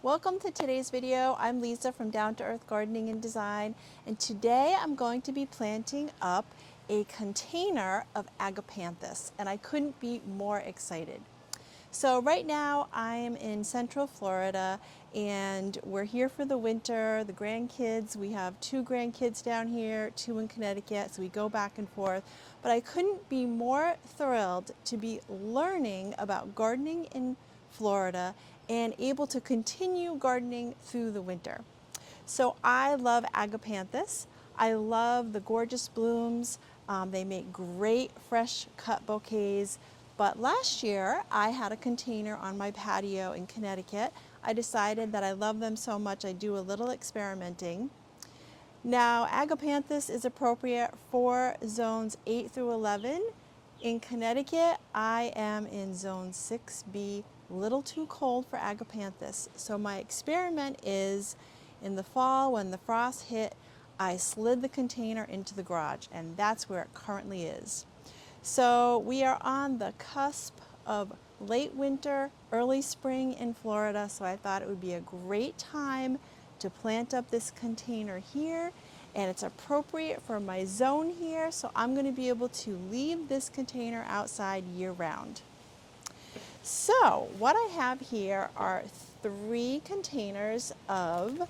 Welcome to today's video. I'm Lisa from Down to Earth Gardening and Design, and today I'm going to be planting up a container of Agapanthus, and I couldn't be more excited. So right now I am in Central Florida and we're here for the winter. The grandkids, we have 2 grandkids down here, 2 in Connecticut, so we go back and forth. But I couldn't be more thrilled to be learning about gardening in Florida and able to continue gardening through the winter. So I love Agapanthus. I love the gorgeous blooms. They make great fresh cut bouquets. But last year I had a container on my patio in Connecticut. I decided that I love them so much I'd do a little experimenting. Now Agapanthus is appropriate for zones 8 through 11. In Connecticut, I am in zone 6B, little too cold for Agapanthus. So my experiment is in the fall when the frost hit, I slid the container into the garage, and that's where it currently is. So we are on the cusp of late winter, early spring in Florida, so I thought it would be a great time to plant up this container here, and it's appropriate for my zone here, so I'm going to be able to leave this container outside year-round. So what I have here are 3 containers of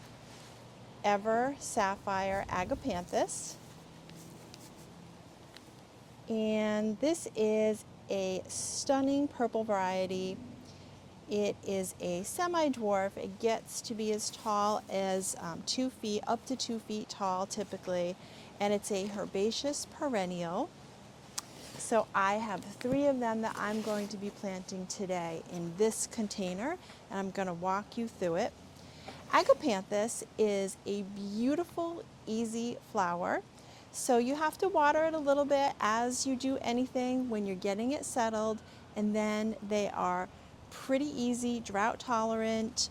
Ever Sapphire Agapanthus. And this is a stunning purple variety. It is a semi-dwarf. It gets to be as tall as 2 feet, up to 2 feet tall typically, and it's a herbaceous perennial. So I have 3 of them that I'm going to be planting today in this container, and I'm going to walk you through it. Agapanthus is a beautiful, easy flower. So you have to water it a little bit as you do anything when you're getting it settled, and then they are pretty easy, drought tolerant,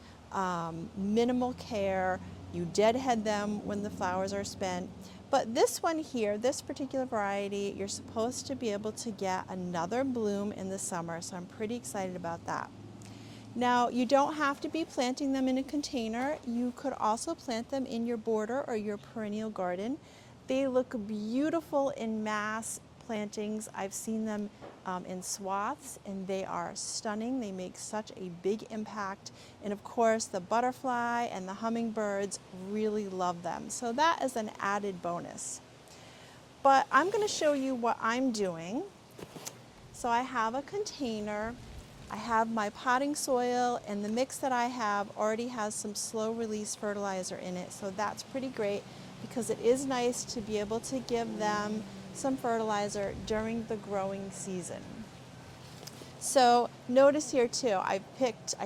minimal care. You deadhead them when the flowers are spent. But this one here, this particular variety, you're supposed to be able to get another bloom in the summer, so I'm pretty excited about that. Now, you don't have to be planting them in a container. You could also plant them in your border or your perennial garden. They look beautiful in mass plantings. I've seen them in swaths, and they are stunning. They make such a big impact. And of course, the butterfly and the hummingbirds really love them. So that is an added bonus. But I'm going to show you what I'm doing. So I have a container. I have my potting soil, and the mix that I have already has some slow release fertilizer in it. So that's pretty great, because it is nice to be able to give them some fertilizer during the growing season. So notice here too, I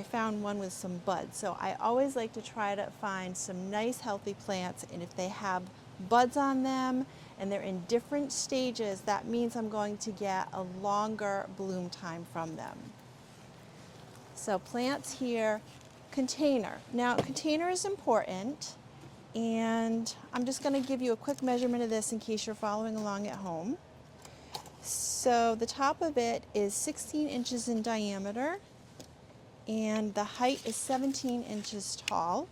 found one with some buds. So I always like to try to find some nice healthy plants, and if they have buds on them and they're in different stages, that means I'm going to get a longer bloom time from them. So plants here, container. Now container is important. And I'm just going to give you a quick measurement of this in case you're following along at home. So the top of it is 16 inches in diameter, and the height is 17 inches tall.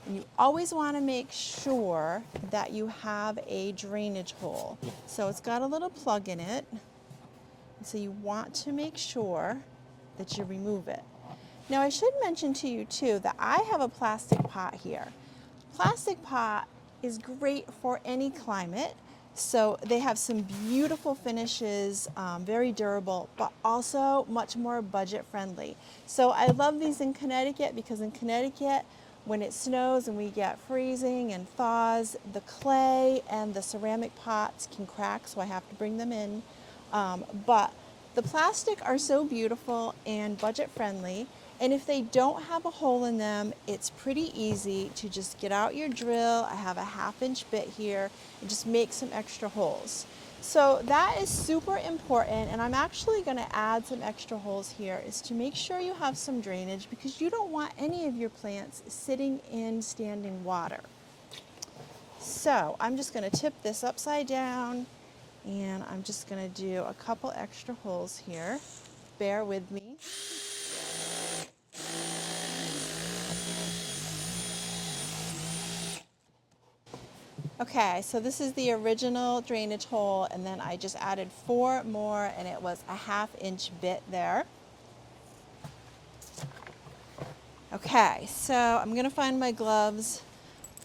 And you always want to make sure that you have a drainage hole. So it's got a little plug in it, so you want to make sure that you remove it. Now I should mention to you too that I have a plastic pot here. Plastic pot is great for any climate. So they have some beautiful finishes, very durable, but also much more budget friendly. So I love these in Connecticut, because in Connecticut, when it snows and we get freezing and thaws, the clay and the ceramic pots can crack, so I have to bring them in. But the plastic are so beautiful and budget friendly. And if they don't have a hole in them, it's pretty easy to just get out your drill. I have a 1/2-inch bit here and just make some extra holes. So that is super important, and I'm actually going to add some extra holes here, is to make sure you have some drainage, because you don't want any of your plants sitting in standing water. So I'm just going to tip this upside down, and I'm just going to do a couple extra holes here. Bear with me. Okay, so this is the original drainage hole, and then I just added 4 more, and it was a 1/2 inch bit there. Okay, so I'm gonna find my gloves.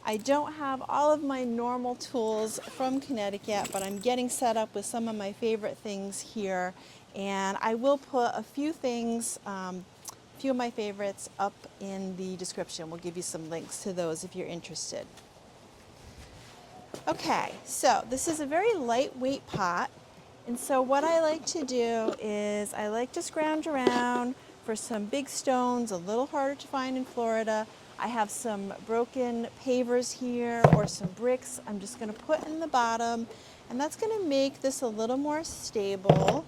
I don't have all of my normal tools from Connecticut, but I'm getting set up with some of my favorite things here, and I will put a few things, a few of my favorites up in the description. We'll give you some links to those if you're interested. Okay, so this is a very lightweight pot, and so what I like to do is I like to scrounge around for some big stones, a little harder to find in Florida. I have some broken pavers here or some bricks I'm just going to put in the bottom, and that's going to make this a little more stable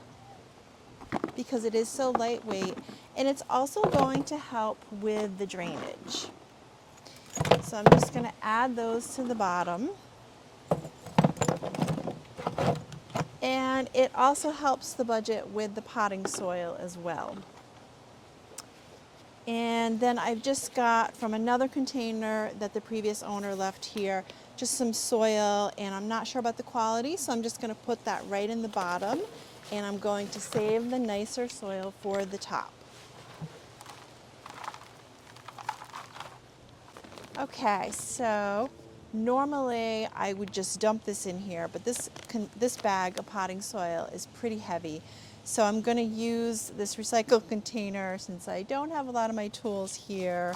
because it is so lightweight, and it's also going to help with the drainage. So I'm just going to add those to the bottom. And it also helps the budget with the potting soil as well. And then I've just got from another container that the previous owner left here, just some soil, and I'm not sure about the quality, so I'm just going to put that right in the bottom, and I'm going to save the nicer soil for the top. Okay, so normally I would just dump this in here, but this bag of potting soil is pretty heavy. So I'm going to use this recycled container since I don't have a lot of my tools here,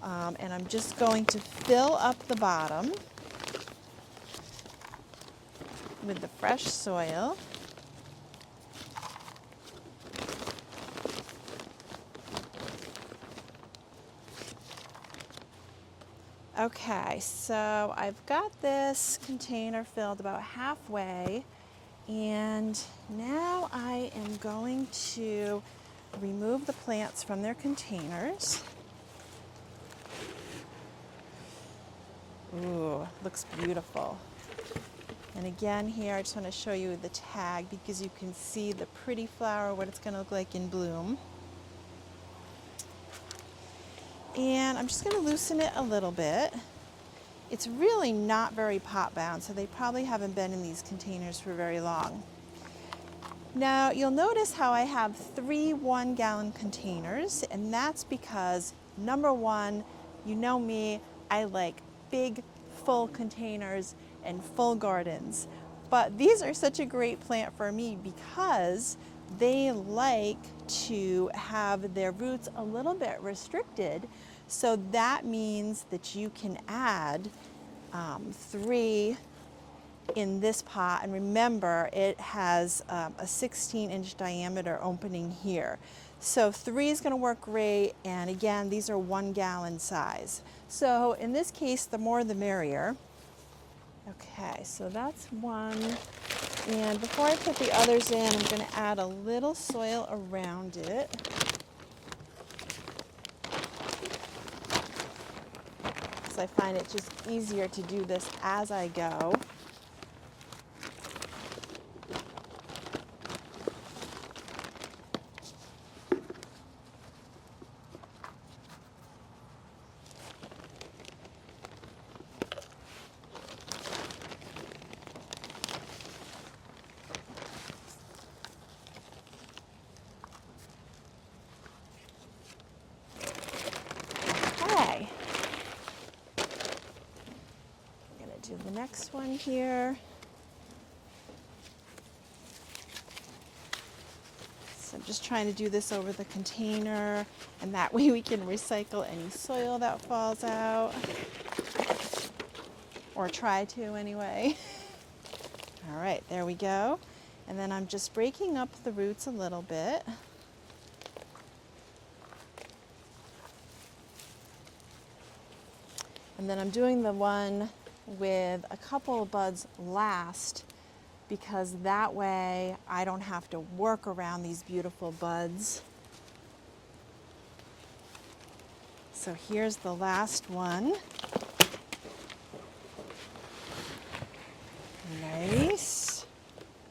and I'm just going to fill up the bottom with the fresh soil. Okay, so I've got this container filled about halfway, and now I am going to remove the plants from their containers. Ooh, looks beautiful. And again here, I just want to show you the tag because you can see the pretty flower, what it's going to look like in bloom. And I'm just going to loosen it a little bit. It's really not very pot bound, so they probably haven't been in these containers for very long. Now you'll notice how I have 3 1-gallon containers, and that's because number one, you know me, I like big full containers and full gardens. But these are such a great plant for me because they like to have their roots a little bit restricted. So that means that you can add 3 in this pot, and remember it has a 16-inch diameter opening here. So 3 is going to work great, and again these are 1-gallon size. So in this case the more the merrier. Okay, so that's one, and before I put the others in I'm going to add a little soil around it. So I find it just easier to do this as I go. Okay. I'm going to do the next one here. So I'm just trying to do this over the container, and that way we can recycle any soil that falls out, or try to anyway. All right, there we go. And then I'm just breaking up the roots a little bit. And then I'm doing the one with a couple of buds last, because that way I don't have to work around these beautiful buds. So here's the last one. Nice.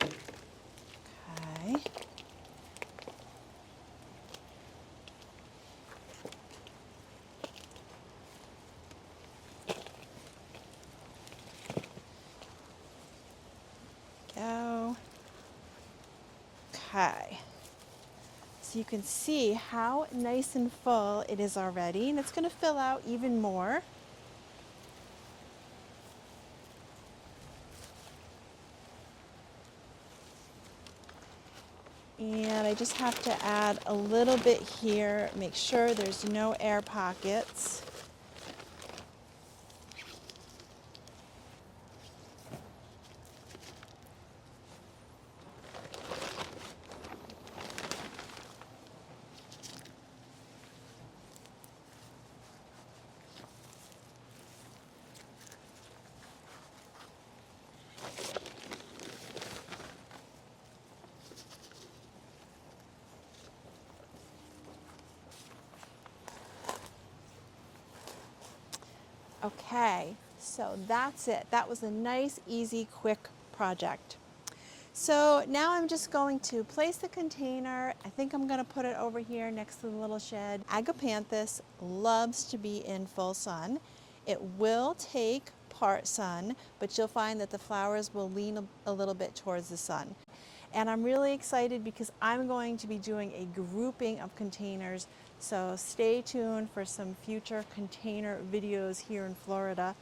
Okay. Okay. So you can see how nice and full it is already, and it's going to fill out even more. And I just have to add a little bit here, make sure there's no air pockets. Okay, so that's it. That was a nice, easy, quick project. So now I'm just going to place the container. I think I'm going to put it over here next to the little shed. Agapanthus loves to be in full sun. It will take part sun, but you'll find that the flowers will lean a little bit towards the sun. And I'm really excited because I'm going to be doing a grouping of containers. So stay tuned for some future container videos here in Florida.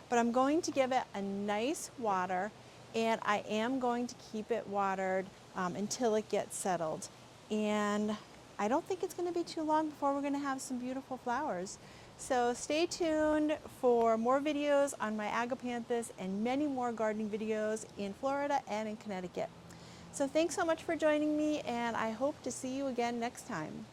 But I'm going to give it a nice water, and I am going to keep it watered until it gets settled. And I don't think it's going to be too long before we're going to have some beautiful flowers. So stay tuned for more videos on my Agapanthus and many more gardening videos in Florida and in Connecticut. So thanks so much for joining me, and I hope to see you again next time.